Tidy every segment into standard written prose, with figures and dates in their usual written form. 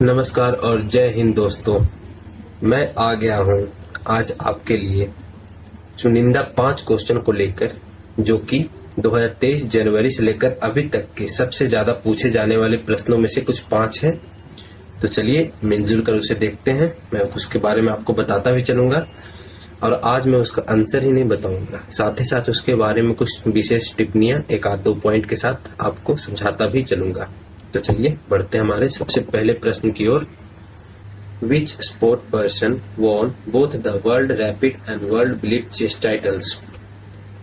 नमस्कार और जय हिंद दोस्तों। मैं आ गया हूँ आज आपके लिए चुनिंदा 5 क्वेश्चन को लेकर, जो कि 2023 जनवरी से लेकर अभी तक के सबसे ज्यादा पूछे जाने वाले प्रश्नों में से कुछ 5 हैं। तो चलिए मिलजुल कर उसे देखते हैं। मैं उसके बारे में आपको बताता भी चलूंगा और आज मैं उसका आंसर ही नहीं बताऊंगा, साथ ही साथ उसके बारे में कुछ विशेष टिप्पणियां एक आध दो पॉइंट के साथ आपको समझाता भी चलूंगा। तो चलिए बढ़ते हैं हमारे सबसे पहले प्रश्न की ओर। Which sport person won both the world rapid and world blitz chess titles?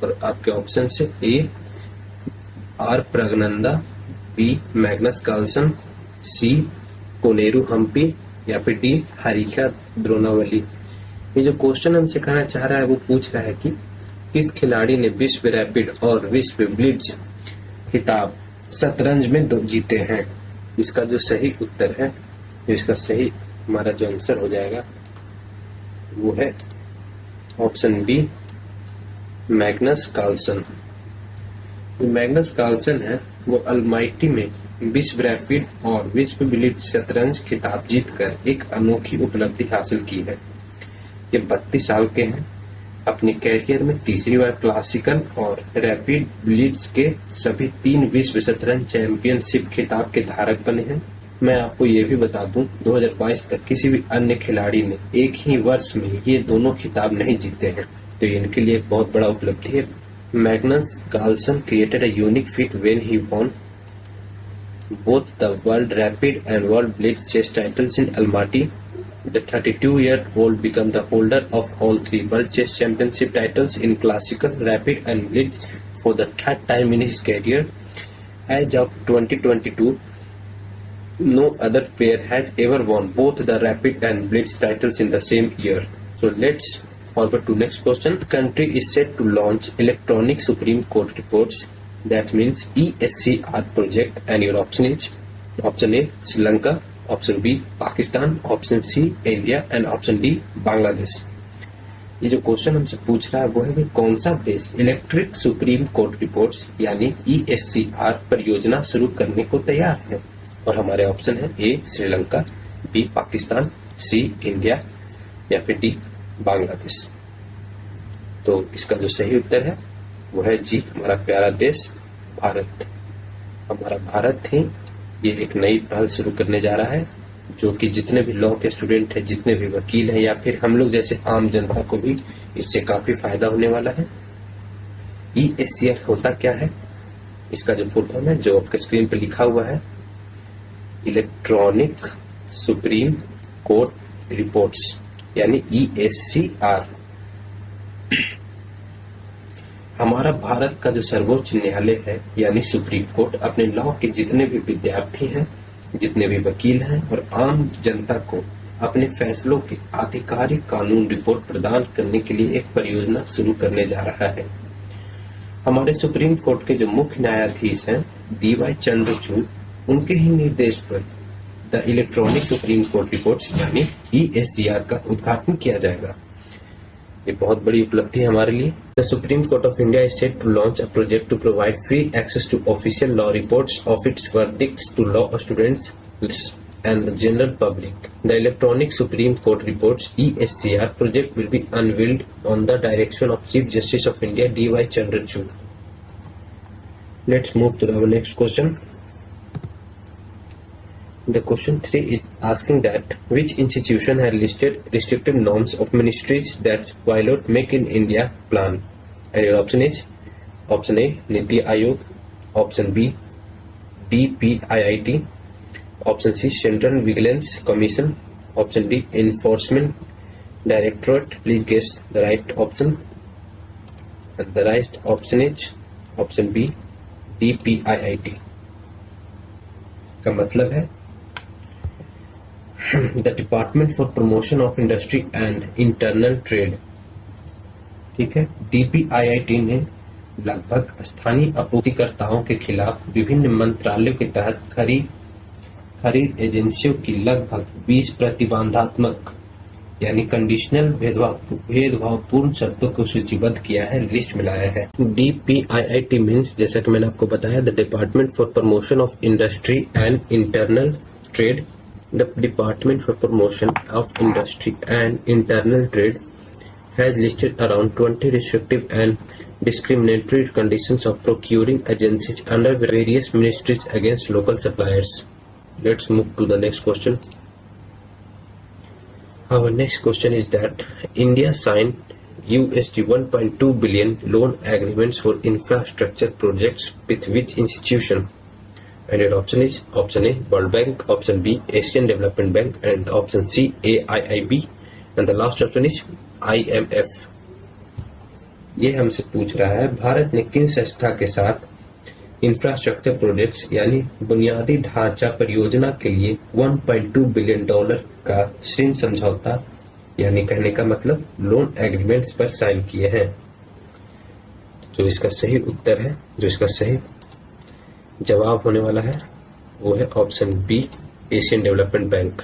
और आपके ऑप्शन से A R Praggnanandhaa, B Magnus Carlsen, C Koneru Humpy या फिर डी हरिका द्रोणावली। ये जो क्वेश्चन हमसे कहना चाह रहा है वो पूछ रहा है कि किस खिलाड़ी ने विश्व रैपिड और विश्व ब्लिट्ज खिताब शतरंज में जीते हैं। इसका जो सही उत्तर है, इसका सही हमारा जो आंसर हो जाएगा वो है option B Magnus Carlsen. Magnus Carlsen है वो अलमाइटी में विश्व रैपिड और विश्व ब्लिट्ज शतरंज खिताब जीतकर एक अनोखी उपलब्धि हासिल की है। ये 32 साल के हैं। अपने कैरियर में तीसरी बार क्लासिकल और रैपिड ब्लिट्ज के सभी 3 विश्व शतरंज चैंपियनशिप खिताब के धारक बने हैं। मैं आपको ये भी बता दूं, 2022 तक किसी भी अन्य खिलाड़ी ने एक ही वर्ष में ये दोनों खिताब नहीं जीते हैं, तो ये इनके लिए एक बहुत बड़ा उपलब्धि है। Magnus Carlsen created a unique feat when he won both the world rapid and world blitz chess titles in Almaty. The 32-year-old became the holder of all 3 world chess championship titles in classical, rapid and blitz for the 3rd time in his career. As of 2022, no other player has ever won both the rapid and blitz titles in the same year. So let's forward to next question. The country is set to launch electronic Supreme Court reports, that means ESCR project, and your option is option A Sri Lanka, option B Pakistan, option C India and option D Bangladesh. ये जो question हमसे पूछ रहा है वो है कि कौन सा देश इलेक्ट्रिक सुप्रीम कोर्ट रिपोर्ट्स यानी ESCR परियोजना शुरू करने को तैयार है। और हमारे ऑप्शन है ए श्रीलंका, बी पाकिस्तान, सी इंडिया या फिर डी बांग्लादेश। तो इसका जो सही उत्तर है वो है जी हमारा प्यारा देश भारत। हमारा भारत ही ये एक नई पहल शुरू करने जा रहा है, जो कि जितने भी लॉ के स्टूडेंट हैं, जितने भी वकील हैं या फिर हम लोग जैसे आम जनता को भी इससे काफी फायदा होने वाला है। ESCR होता क्या है? इसका जो फुल फॉर्म है जो आपके स्क्रीन पे लिखा हुआ है, इलेक्ट्रॉनिक सुप्रीम कोर्ट रिपोर्ट्स यानी ESCR। हमारा भारत का जो सर्वोच्च न्यायालय है यानी सुप्रीम कोर्ट अपने लॉ के जितने भी विद्यार्थी हैं, जितने भी वकील हैं और आम जनता को अपने फैसलों की आधिकारिक कानून रिपोर्ट प्रदान करने के लिए एक परियोजना शुरू करने जा रहा है। हमारे सुप्रीम कोर्ट के जो मुख्य न्यायाधीश हैं DY चंद्रचूड़, उनके ही निर्देश पर the electronic supreme court reports यानी ESCR का उद्घाटन किया जाएगा। ये बहुत बड़ी उपलब्धि है हमारे लिए। The Supreme Court of India is set to launch a project to provide free access to official law reports of its verdicts to law students and the general public. The Electronic Supreme Court Reports ESCR project will be unveiled on the direction of Chief Justice of India DY Chandrachud. Let's move to our next question. The question 3 is asking that which institution has listed restrictive norms of ministries that violate Make in India plan? And your option is option A Niti Aayog, option B DPIIT, option C Central Vigilance Commission, option D Enforcement Directorate. Please guess the right option. And the right option is option B DPIIT। का मतलब है the department for promotion of industry and internal trade. ठीक है, DPIIT ने लगभग स्थानीय आपूर्तिकर्ताओं के खिलाफ विभिन्न मंत्रालयों के तहत खरीद एजेंसियों की लगभग 20 प्रतिबंधात्मक यानी कंडीशनल भेदभावपूर्ण शर्तों को सूचीबद्ध किया है, लिस्ट में लाया है। DPIIT मीन्स, जैसा कि मैंने आपको बताया, the department for promotion of industry and internal trade. The Department for Promotion of Industry and Internal Trade has listed around 20 restrictive and discriminatory conditions of procuring agencies under various ministries against local suppliers. Let's move to the next question. Our next question is that India signed USD 1.2 billion loan agreements for infrastructure projects with which institution? And your option is option A World Bank, option B Asian Development Bank, and option C AIIB, and the last option is IMF. ये हमसे पूछ रहा है भारत ने किन संस्था के साथ इंफ्रास्ट्रक्चर प्रोजेक्ट्स यानी बुनियादी ढांचा परियोजना के लिए 1.2 बिलियन डॉलर का ऋण समझौता यानी कहने का मतलब लोन एग्रीमेंट्स पर साइन किए हैं। जो इसका सही उत्तर है, जो इसका सही जवाब होने वाला है वो है option B Asian Development Bank.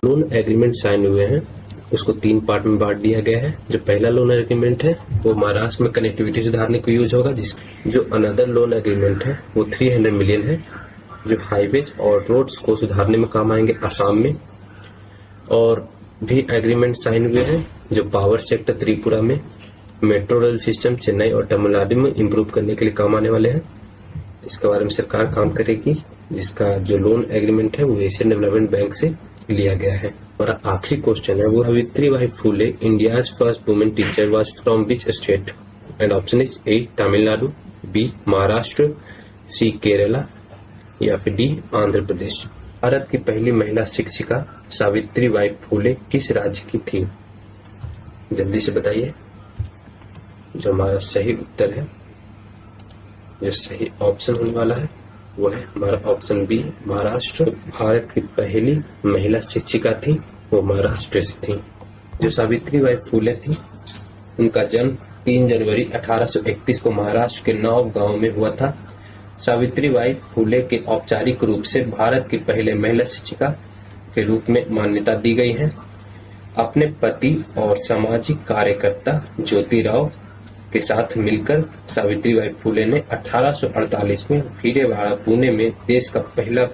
Loan agreement sign हुए हैं उसको 3 पार्ट में बांट दिया गया है। जो पहला लोन एग्रीमेंट है वो महाराष्ट्र में कनेक्टिविटी सुधारने को यूज होगा, जो अनदर लोन एग्रीमेंट है वो 300 मिलियन है जो हाईवेज और रोड्स को सुधारने में काम आएंगे असम में। और भी एग्रीमेंट साइन हुए हैं जो पावर सेक्टर त्रिपुरा में, मेट्रो रेल सिस्टम चेन्नई और तमिलनाडु में इम्प्रूव करने के लिए काम आने वाले हैं। इसके बारे में सरकार काम करेगी, जिसका जो लोन एग्रीमेंट है वो एशियन डेवलपमेंट बैंक से लिया गया है। हमारा आखिरी क्वेश्चन है वो Savitribai Phule India's first women teacher was from which state? And option is A Tamil Nadu, B Maharashtra, C Kerala या फिर डी आंध्र प्रदेश। भारत की पहली महिला शिक्षिका सावित्रीबाई फुले किस राज्य की थी? जल्दी से बताइए। जो हमारा सही उत्तर है, जो सही ऑप्शन होने वाला है वो है हमारा ऑप्शन बी महाराष्ट्र। भारत की पहली महिला शिक्षिका थी वो महाराष्ट्र से थी। जो सावित्रीबाई फुले थी उनका जन्म 3 जनवरी 1831 को महाराष्ट्र के नौव गांव में हुआ था। सावित्रीबाई फुले के औपचारिक रूप से भारत की पहले महिला शिक्षिका के रूप में मान्यता दी गई है। अपने पति और सामाजिक कार्यकर्ता ज्योतिराव के साथ मिलकर सावित्रीबाई फुले ने 1848 में भीलवाड़ा पुणे में देश का पहला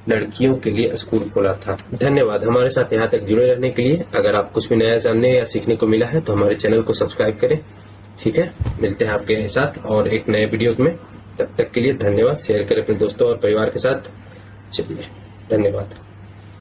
लड़कियों के लिए स्कूल खोला था। धन्यवाद हमारे साथ यहाँ तक जुड़े रहने के लिए। अगर आप कुछ भी नया जानने या सीखने को मिला है तो हमारे चैनल को सब्सक्राइब करें। ठीक है, मिलते हैं आपके साथ और एक नए वीडियो में। तब तक के लिए धन्यवाद। शेयर करें अपने दोस्तों और परिवार के साथ। चलिए, धन्यवाद।